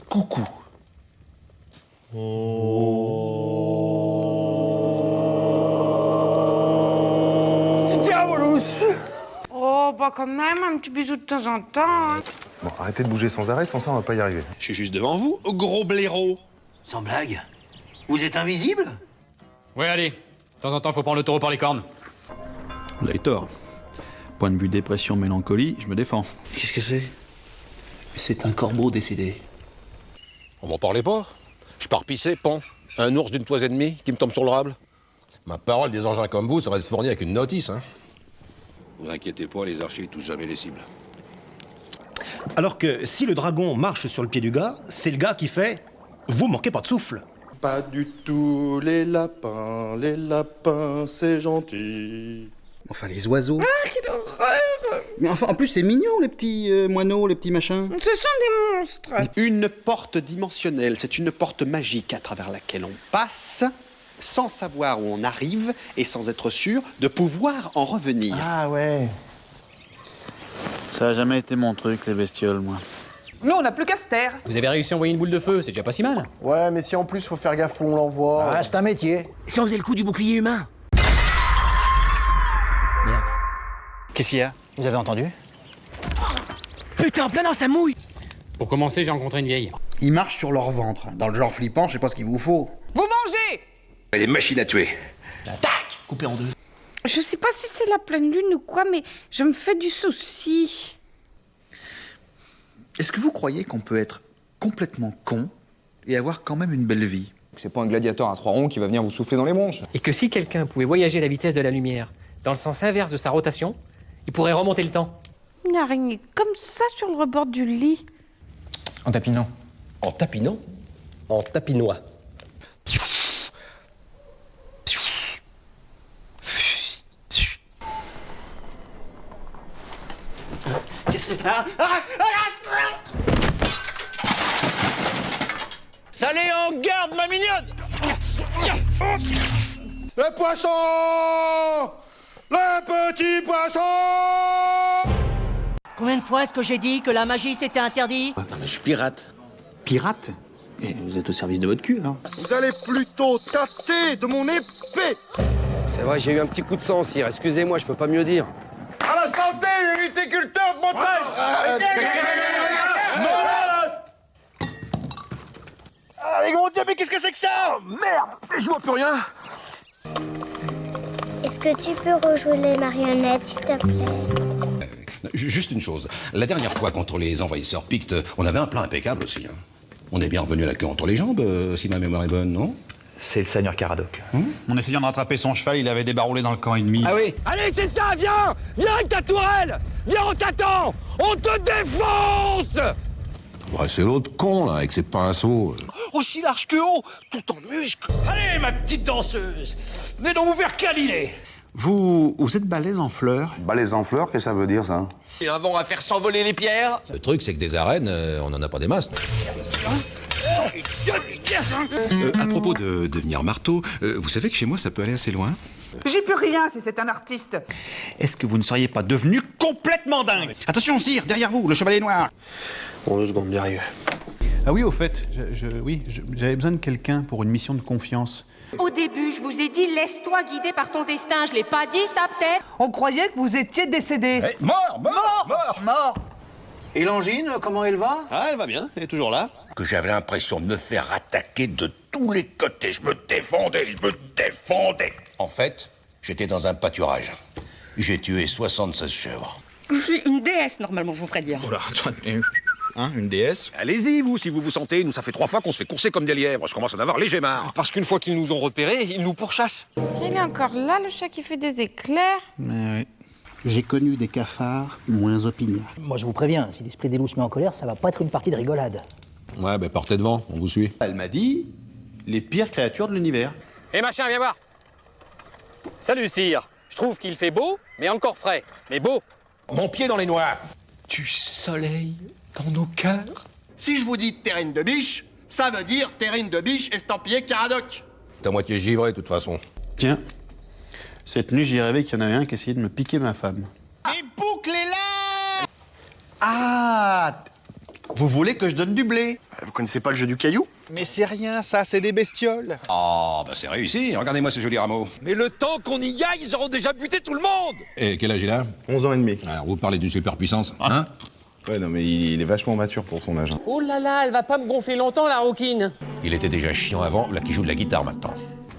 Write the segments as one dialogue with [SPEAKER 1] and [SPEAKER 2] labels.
[SPEAKER 1] coucou.
[SPEAKER 2] Oh, bah quand même, un petit bisou de temps en temps. Hein.
[SPEAKER 1] Bon, arrêtez de bouger sans arrêt, sans ça on va pas y arriver.
[SPEAKER 3] Je suis juste devant vous, gros blaireau.
[SPEAKER 4] Sans blague. Vous êtes invisible?
[SPEAKER 5] Ouais, allez. De temps en temps, faut prendre le taureau par les cornes.
[SPEAKER 6] Vous avez tort. Point de vue dépression, mélancolie, je me défends.
[SPEAKER 4] Qu'est-ce que c'est? C'est un corbeau décédé.
[SPEAKER 3] On m'en parlait pas. Je pars pisser, pan. Un ours d'une toise et demie qui me tombe sur le rable. Ma parole, des engins comme vous, ça va être fourni avec une notice, hein. Vous inquiétez pas, les archers touchent jamais les cibles.
[SPEAKER 7] Alors que si le dragon marche sur le pied du gars, c'est le gars qui fait « Vous manquez pas de souffle ».
[SPEAKER 1] Pas du tout, les lapins, c'est gentil.
[SPEAKER 8] Enfin, les oiseaux.
[SPEAKER 2] Ah, quelle horreur!
[SPEAKER 8] Mais enfin, en plus, c'est mignon, les petits moineaux, les petits machins.
[SPEAKER 2] Ce sont des monstres.
[SPEAKER 9] Une porte dimensionnelle, c'est une porte magique à travers laquelle on passe sans savoir où on arrive et sans être sûr de pouvoir en revenir.
[SPEAKER 1] Ah ouais.
[SPEAKER 6] Ça a jamais été mon truc, les bestioles, moi.
[SPEAKER 10] Nous, on n'a plus qu'à se taire.
[SPEAKER 5] Vous avez réussi à envoyer une boule de feu, c'est déjà pas si mal.
[SPEAKER 1] Ouais, mais si en plus faut faire gaffe où on l'envoie.
[SPEAKER 4] Ah, c'est un métier.
[SPEAKER 10] Si on faisait le coup du bouclier humain.
[SPEAKER 4] Qu'est-ce qu'il y a? Vous avez entendu?
[SPEAKER 10] Putain, plein dans sa mouille.
[SPEAKER 5] Pour commencer, j'ai rencontré une vieille.
[SPEAKER 8] Ils marchent sur leur ventre. Dans le genre flippant, je sais pas ce qu'il vous faut.
[SPEAKER 10] Vous mangez!
[SPEAKER 3] Des machines à tuer.
[SPEAKER 4] Tac! Coupé en deux.
[SPEAKER 2] Je sais pas si c'est la pleine lune ou quoi, mais je me fais du souci.
[SPEAKER 8] Est-ce que vous croyez qu'on peut être complètement con et avoir quand même une belle vie?
[SPEAKER 11] C'est pas un gladiateur à trois ronds qui va venir vous souffler dans les bronches.
[SPEAKER 5] Et que si quelqu'un pouvait voyager à la vitesse de la lumière, dans le sens inverse de sa rotation, il pourrait remonter le temps.
[SPEAKER 2] Une araignée comme ça sur le rebord du lit.
[SPEAKER 11] En tapinant.
[SPEAKER 3] En tapinant?
[SPEAKER 9] En tapinois.
[SPEAKER 4] Salé en garde, ma mignonne!
[SPEAKER 1] Le poisson! Le petit poisson!
[SPEAKER 10] Combien de fois est-ce que j'ai dit que la magie c'était interdit?
[SPEAKER 4] Non mais je suis pirate. Pirate? Et vous êtes au service de votre cul, non?
[SPEAKER 1] Vous allez plutôt tâter de mon épée!
[SPEAKER 11] C'est vrai, j'ai eu un petit coup de sang, sire. Excusez-moi, je peux pas mieux dire.
[SPEAKER 1] À la santé, les viticulteurs de montagne! Ah, mais mon Dieu, mais qu'est-ce que c'est que ça?
[SPEAKER 3] Merde! Je vois plus rien!
[SPEAKER 12] Est-ce que tu peux rejouer les marionnettes, s'il te plaît?
[SPEAKER 3] Juste une chose. La dernière fois, contre les envahisseurs pictes, on avait un plan impeccable aussi, hein. On est bien revenu à la queue entre les jambes, si ma mémoire est bonne, non?
[SPEAKER 6] C'est le seigneur Caradoc. En essayant de rattraper son cheval, il avait débaroulé dans le camp ennemi.
[SPEAKER 4] Ah oui?
[SPEAKER 11] Allez, c'est ça, viens! Viens avec ta tourelle! Viens, on t'attend! On te défonce!
[SPEAKER 3] Ouais, c'est l'autre con, là, avec ses pinceaux.
[SPEAKER 4] Aussi large que haut, tout en muscles. Allez, ma petite danseuse! Venez donc vous faire câliner!
[SPEAKER 8] Vous êtes balèze en fleurs?
[SPEAKER 1] Balèze en fleurs, qu'est-ce que ça veut dire, ça?
[SPEAKER 4] Et avant, on va faire s'envoler les pierres.
[SPEAKER 3] Le truc, c'est que des arènes, on en a pas des masses. À propos de devenir marteau, vous savez que chez moi, ça peut aller assez loin.
[SPEAKER 10] J'ai plus rien si c'est un artiste.
[SPEAKER 6] Est-ce que vous ne seriez pas devenu complètement dingue?
[SPEAKER 8] Attention, sire, derrière vous, le chevalier noir.
[SPEAKER 1] Bon, 2 secondes, j'arrive.
[SPEAKER 6] Ah oui, au fait, j'avais besoin de quelqu'un pour une mission de confiance.
[SPEAKER 12] Au début, je vous ai dit, laisse-toi guider par ton destin. Je l'ai pas dit, ça peut-être?
[SPEAKER 10] On croyait que vous étiez décédé.
[SPEAKER 4] Mort! Et l'angine, comment elle va?
[SPEAKER 9] Ah, elle va bien, elle est toujours là.
[SPEAKER 3] Que j'avais l'impression de me faire attaquer de tous les côtés. Je me défendais. En fait, j'étais dans un pâturage. J'ai tué 76 chèvres.
[SPEAKER 10] Je suis une déesse, normalement, je vous ferais dire.
[SPEAKER 6] Oh là, attendez. Hein, une déesse?
[SPEAKER 3] Allez-y, vous, si vous vous sentez. Nous, ça fait 3 fois qu'on se fait courser comme des lièvres. Je commence à en avoir léger marre.
[SPEAKER 11] Parce qu'une fois qu'ils nous ont repérés, ils nous pourchassent.
[SPEAKER 2] Il est encore là, le chat qui fait des éclairs.
[SPEAKER 8] Oui. J'ai connu des cafards moins opiniâtres.
[SPEAKER 4] Moi, je vous préviens, si l'esprit des loups se met en colère, ça va pas être une partie de rigolade.
[SPEAKER 3] Ouais, ben partez devant, on vous suit.
[SPEAKER 6] Elle m'a dit les pires créatures de l'univers.
[SPEAKER 5] Hé machin, viens voir. Salut, sire. Je trouve qu'il fait beau, mais encore frais. Mais beau.
[SPEAKER 3] Mon pied dans les noix.
[SPEAKER 4] Du soleil dans nos cœurs.
[SPEAKER 1] Si je vous dis terrine de biche, ça veut dire terrine de biche estampillé Caradoc.
[SPEAKER 3] T'es à moitié givré, de toute façon.
[SPEAKER 6] Tiens, cette nuit, j'y rêvais qu'il y en avait un qui essayait de me piquer ma femme.
[SPEAKER 1] Et bouclez-la!
[SPEAKER 8] Ah! Vous voulez que je donne du blé?
[SPEAKER 1] Vous connaissez pas le jeu du caillou?
[SPEAKER 8] Mais c'est rien, ça, c'est des bestioles.
[SPEAKER 3] Oh, bah c'est réussi. Regardez-moi ces jolis rameaux.
[SPEAKER 11] Mais le temps qu'on y aille, ils auront déjà buté tout le monde.
[SPEAKER 3] Et quel âge il a?
[SPEAKER 13] 11 ans et demi.
[SPEAKER 3] Alors, vous parlez d'une superpuissance, hein?
[SPEAKER 13] Ouais, non, mais il est vachement mature pour son âge.
[SPEAKER 10] Oh là là, elle va pas me gonfler longtemps, la rouquine.
[SPEAKER 3] Il était déjà chiant avant, là qui joue de la guitare maintenant.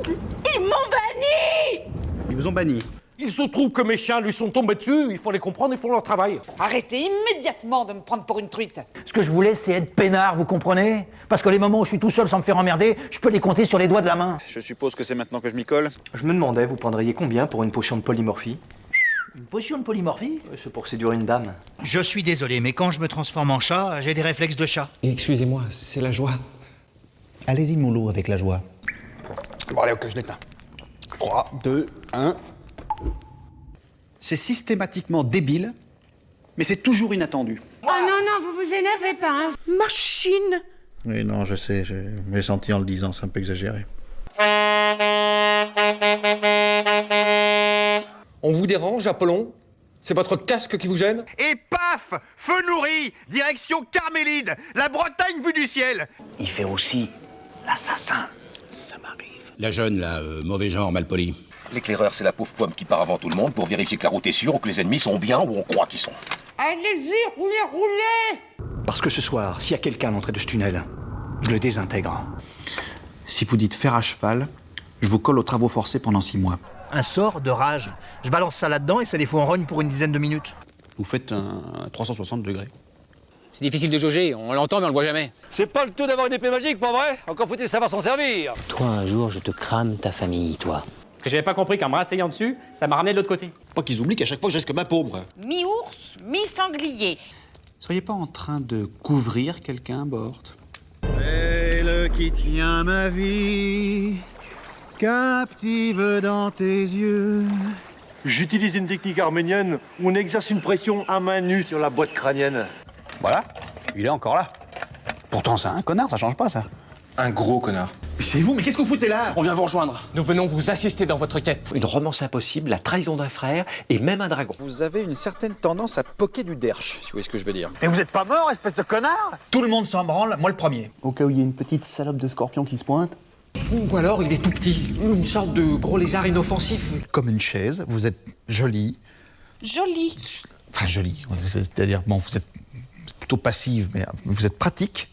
[SPEAKER 12] Ils m'ont banni!
[SPEAKER 8] Ils vous ont banni.
[SPEAKER 11] Il se trouve que mes chiens lui sont tombés dessus, il faut les comprendre, ils font leur travail.
[SPEAKER 10] Arrêtez immédiatement de me prendre pour une truite.
[SPEAKER 14] Ce que je voulais, c'est être peinard, vous comprenez? Parce que les moments où je suis tout seul sans me faire emmerder, je peux les compter sur les doigts de la main.
[SPEAKER 8] Je suppose que c'est maintenant que je m'y colle.
[SPEAKER 14] Je me demandais, vous prendriez combien pour une potion de polymorphie? Une potion de polymorphie? C'est pour séduire une dame.
[SPEAKER 15] Je suis désolé, mais quand je me transforme en chat, j'ai des réflexes de chat.
[SPEAKER 14] Excusez-moi, c'est la joie.
[SPEAKER 15] Allez-y, mollo, avec la joie.
[SPEAKER 11] Bon allez, ok, je l'éteins. 3, 2, 1...
[SPEAKER 8] C'est systématiquement débile, mais c'est toujours inattendu.
[SPEAKER 12] Oh non, non, vous vous énervez pas, hein.
[SPEAKER 2] Machine.
[SPEAKER 8] Oui, non, je sais, j'ai senti en le disant, c'est un peu exagéré.
[SPEAKER 11] On vous dérange, Apollon? C'est votre casque qui vous gêne?
[SPEAKER 1] Et paf! Feu nourri! Direction Carmélide! La Bretagne vue du ciel!
[SPEAKER 14] Il fait aussi l'assassin. Ça m'arrive.
[SPEAKER 3] La jeune, là, mauvais genre, malpoli. L'éclaireur, c'est la pauvre pomme qui part avant tout le monde pour vérifier que la route est sûre ou que les ennemis sont bien où on croit qu'ils sont.
[SPEAKER 10] Allez-y, roulez, roulez.
[SPEAKER 7] Parce que ce soir, s'il y a quelqu'un à l'entrée de ce tunnel, je le désintègre.
[SPEAKER 8] Si vous dites fer à cheval, je vous colle aux travaux forcés pendant 6 mois.
[SPEAKER 15] Un sort de rage. Je balance ça là-dedans et ça les fout en rogne pour une dizaine de minutes.
[SPEAKER 6] Vous faites un 360 degrés.
[SPEAKER 5] C'est difficile de jauger, on l'entend mais on le voit jamais.
[SPEAKER 11] C'est pas le tout d'avoir une épée magique, pas vrai? Encore faut-il savoir s'en servir.
[SPEAKER 14] Toi, un jour, je te crame ta famille, toi.
[SPEAKER 5] Parce que j'avais pas compris qu'en me rasseyant dessus, ça m'a ramené de l'autre côté.
[SPEAKER 3] Pas qu'ils oublient qu'à chaque fois, je risque ma paume.
[SPEAKER 10] Mi-ours, mi-sanglier.
[SPEAKER 8] Soyez pas en train de couvrir quelqu'un, Bort.
[SPEAKER 15] Elle qui tient ma vie, captive dans tes yeux.
[SPEAKER 11] J'utilise une technique arménienne où on exerce une pression à main nue sur la boîte crânienne.
[SPEAKER 8] Voilà, il est encore là. Pourtant, c'est un connard, ça change pas, ça.
[SPEAKER 13] Un gros connard.
[SPEAKER 8] Mais c'est vous, mais qu'est-ce que vous foutez là? On vient vous rejoindre.
[SPEAKER 5] Nous venons vous assister dans votre quête.
[SPEAKER 14] Une romance impossible, la trahison d'un frère et même un dragon.
[SPEAKER 8] Vous avez une certaine tendance à poquer du derche, si vous voyez ce que je veux dire.
[SPEAKER 15] Mais vous êtes pas mort, espèce de connard? Tout le monde s'en branle, moi le premier.
[SPEAKER 6] Au cas où il y a une petite salope de scorpion qui se pointe.
[SPEAKER 14] Ou alors, il est tout petit. Une sorte de gros lézard inoffensif.
[SPEAKER 8] Comme une chaise, vous êtes jolie.
[SPEAKER 10] Joli.
[SPEAKER 8] Enfin, jolie. C'est-à-dire, bon, vous êtes plutôt passive, mais vous êtes pratique.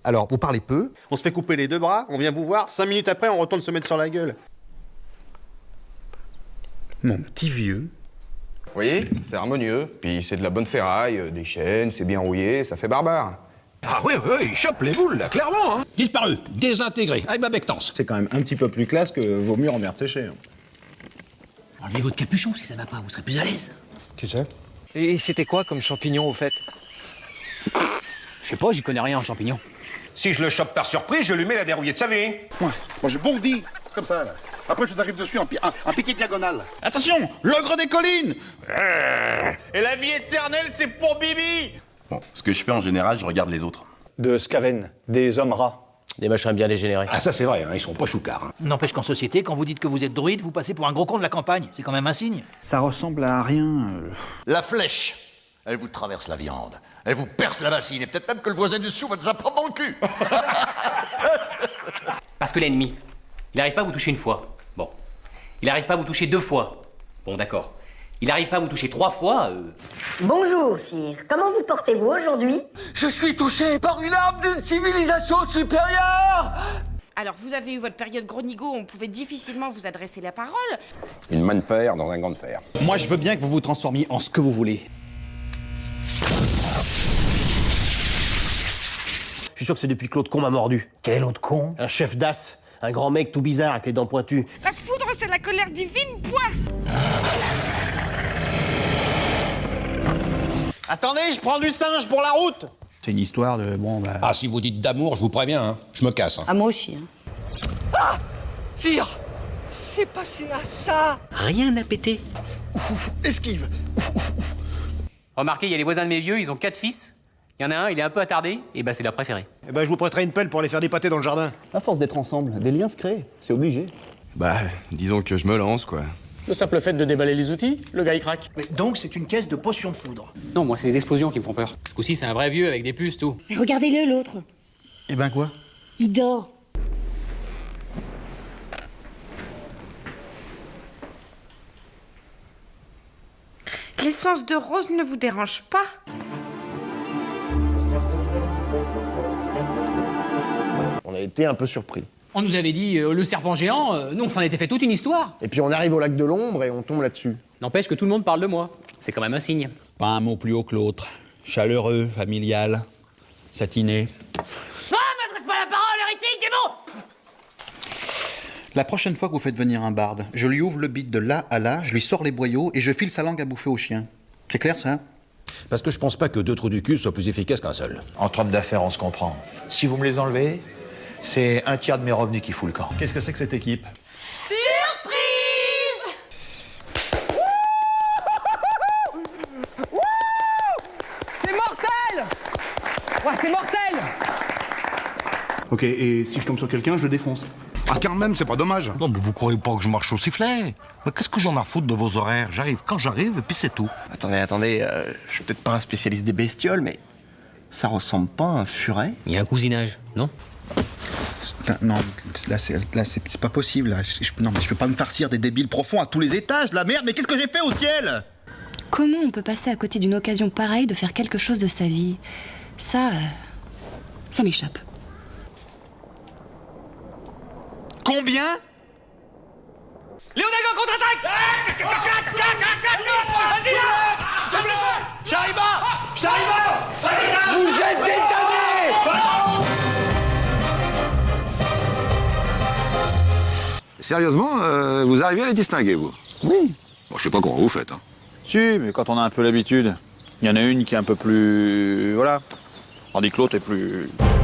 [SPEAKER 8] Alors, vous parlez peu.
[SPEAKER 1] On se fait couper les 2 bras, on vient vous voir, 5 minutes après, on retourne se mettre sur la gueule.
[SPEAKER 8] Mon petit vieux.
[SPEAKER 13] Vous voyez, c'est harmonieux. Puis c'est de la bonne ferraille, des chaînes, c'est bien rouillé, ça fait barbare.
[SPEAKER 7] Ah oui, il chope les boules, là, clairement. Hein.
[SPEAKER 3] Disparu, désintégré, avec ma bectance.
[SPEAKER 13] C'est quand même un petit peu plus classe que vos murs en merde séchée.
[SPEAKER 14] Enlevez votre capuchon si ça va pas, vous serez plus à l'aise.
[SPEAKER 13] Qui c'est?
[SPEAKER 5] Et c'était quoi comme champignon au fait? Je sais pas, j'y connais rien en champignons.
[SPEAKER 3] Si je le chope par surprise, je lui mets la dérouillée de sa vie.
[SPEAKER 1] Moi je bondis, comme ça, là. Après, je vous arrive dessus en piqué diagonal. Attention, l'ogre des collines! Et la vie éternelle, c'est pour Bibi!
[SPEAKER 13] Bon, ce que je fais en général, je regarde les autres.
[SPEAKER 7] De Skaven, des hommes rats.
[SPEAKER 5] Des machins bien dégénérés.
[SPEAKER 3] Ah, ça c'est vrai, hein, ils sont pas choucards.
[SPEAKER 15] N'empêche qu'en société, quand vous dites que vous êtes druide, vous passez pour un gros con de la campagne. C'est quand même un signe.
[SPEAKER 8] Ça ressemble à rien.
[SPEAKER 4] La flèche, elle vous traverse la viande, elle vous perce la bassine, et peut-être même que le voisin du dessous va nous apprendre dans le cul.
[SPEAKER 5] Parce que l'ennemi, il n'arrive pas à vous toucher une fois. Bon. Il n'arrive pas à vous toucher 2 fois. Bon, d'accord. Il n'arrive pas à vous toucher 3 fois.
[SPEAKER 12] Bonjour, sire. Comment vous portez-vous aujourd'hui?
[SPEAKER 11] Je suis touché par une arme d'une civilisation supérieure.
[SPEAKER 12] Alors, vous avez eu votre période Gronigo, on pouvait difficilement vous adresser la parole.
[SPEAKER 3] Une main de fer dans un gant de fer.
[SPEAKER 8] Moi, je veux bien que vous vous transformiez en ce que vous voulez.
[SPEAKER 15] Je suis sûr que c'est depuis que l'autre con m'a mordu.
[SPEAKER 14] Quel autre con?
[SPEAKER 15] Un chef d'as, un grand mec tout bizarre avec les dents pointues.
[SPEAKER 10] La foudre, c'est la colère divine, point.
[SPEAKER 1] Attendez, je prends du singe pour la route!
[SPEAKER 8] C'est une histoire de... Bon, bah...
[SPEAKER 3] Ah, si vous dites d'amour, je vous préviens, hein, je me casse. Hein.
[SPEAKER 10] Ah, moi aussi.
[SPEAKER 11] Ah, sire, c'est passé à ça.
[SPEAKER 14] Rien n'a pété.
[SPEAKER 1] Esquive!
[SPEAKER 5] Remarquez, il y a les voisins de mes vieux, ils ont 4 fils. Il y en a un, il est un peu attardé, et bah c'est leur préféré.
[SPEAKER 7] Eh ben, je vous prêterai une pelle pour aller faire des pâtés dans le jardin.
[SPEAKER 6] À force d'être ensemble, des liens se créent, c'est obligé.
[SPEAKER 13] Bah, disons que je me lance, quoi.
[SPEAKER 16] Le simple fait de déballer les outils, le gars il craque.
[SPEAKER 15] Mais donc c'est une caisse de potions de foudre.
[SPEAKER 5] Non, moi, c'est les explosions qui me font peur. Ce coup-ci, c'est un vrai vieux avec des puces, tout.
[SPEAKER 12] Mais regardez-le, l'autre.
[SPEAKER 8] Eh ben quoi?
[SPEAKER 12] Il dort.
[SPEAKER 2] L'essence de rose ne vous dérange pas?
[SPEAKER 17] On a été un peu surpris.
[SPEAKER 5] On nous avait dit le serpent géant, nous, on s'en était fait toute une histoire.
[SPEAKER 17] Et puis on arrive au lac de l'ombre et on tombe là-dessus.
[SPEAKER 5] N'empêche que tout le monde parle de moi. C'est quand même un signe.
[SPEAKER 8] Pas un mot plus haut que l'autre. Chaleureux, familial, satiné.
[SPEAKER 10] Ah, m'adresse pas la parole, hérétique, démon!
[SPEAKER 8] La prochaine fois que vous faites venir un barde, je lui ouvre le bit de là à là, je lui sors les boyaux et je file sa langue à bouffer au chien. C'est clair, ça?
[SPEAKER 3] Parce que je pense pas que 2 trous du cul soient plus efficaces qu'un seul.
[SPEAKER 4] Entre hommes d'affaires, on se comprend. Si vous me les enlevez, c'est un tiers de mes revenus qui fout le camp.
[SPEAKER 6] Qu'est-ce que c'est que cette équipe?
[SPEAKER 10] Surprise!
[SPEAKER 11] C'est mortel! Ouais, c'est mortel!
[SPEAKER 6] Ok, et si je tombe sur quelqu'un, je le défonce.
[SPEAKER 1] Ah, quand même, c'est pas dommage.
[SPEAKER 18] Non, mais vous croyez pas que je marche au sifflet? Mais qu'est-ce que j'en ai à foutre de vos horaires? J'arrive quand j'arrive, et puis c'est tout.
[SPEAKER 17] Attendez, je suis peut-être pas un spécialiste des bestioles, mais ça ressemble pas à un furet?
[SPEAKER 5] Il y a un cousinage, non?
[SPEAKER 8] Non, là c'est pas possible. Là. Non, mais je peux pas me farcir des débiles profonds à tous les étages, la merde, mais qu'est-ce que j'ai fait au ciel?
[SPEAKER 12] Comment on peut passer à côté d'une occasion pareille de faire quelque chose de sa vie? Ça m'échappe.
[SPEAKER 8] Combien?
[SPEAKER 11] Léonago contre-attaque! Vas-y là!
[SPEAKER 9] J'arrive pas!
[SPEAKER 11] Vous êtes des damnés!
[SPEAKER 3] Sérieusement, vous arrivez à les distinguer, vous?
[SPEAKER 6] Oui.
[SPEAKER 3] Bon, je sais pas comment vous faites, hein.
[SPEAKER 6] Si, mais quand on a un peu l'habitude, il y en a une qui est un peu plus... Voilà. Tandis que l'autre est plus...